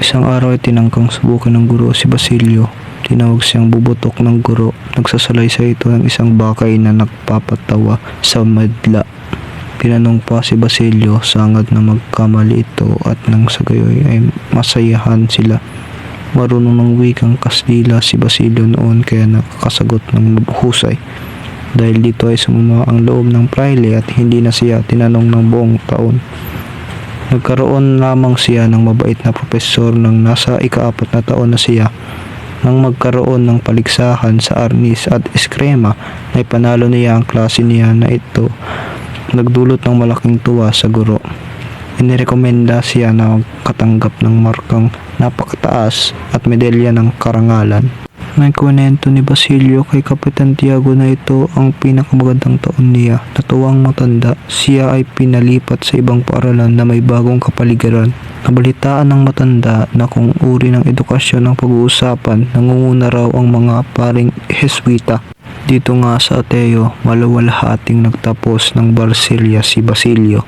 Isang araw ay tinangkang subukan ng guro si Basilio. Tinawag siyang bubutok ng guro. Nagsasalaysay ito ng isang bakay na nagpapatawa sa madla. Pinanong pa si Basilio, sangad na magkamali ito at nang sa gayoy ay masayahan sila. Marunong ng wikang Kastila si Basilio noon kaya nakakasagot ng husay. Dahil dito ay sumama ang loob ng praile at hindi na siya tinanong ng buong taon. Nagkaroon lamang siya ng mabait na propesor nang nasa ika-4 na taon na siya. Nang magkaroon ng paligsahan sa arnis at eskrema, ay panalo niya ang klase niya na ito. Nagdulot ng malaking tuwa sa guro. Inirekomenda siya na magkatanggap ng markang napakataas at medalya ng karangalan. May kwento ni Basilio kay Kapitan Tiago na ito ang pinakamagandang taon niya. Natuwang matanda, siya ay pinalipat sa ibang paaralan na may bagong kapaligiran. Nabalitaan ng matanda na kung uri ng edukasyon ang pag-uusapan, nangunguna raw ang mga paring Heswita. Dito nga sa Ateo, malawalhating nagtapos ng Barcilla si Basilio.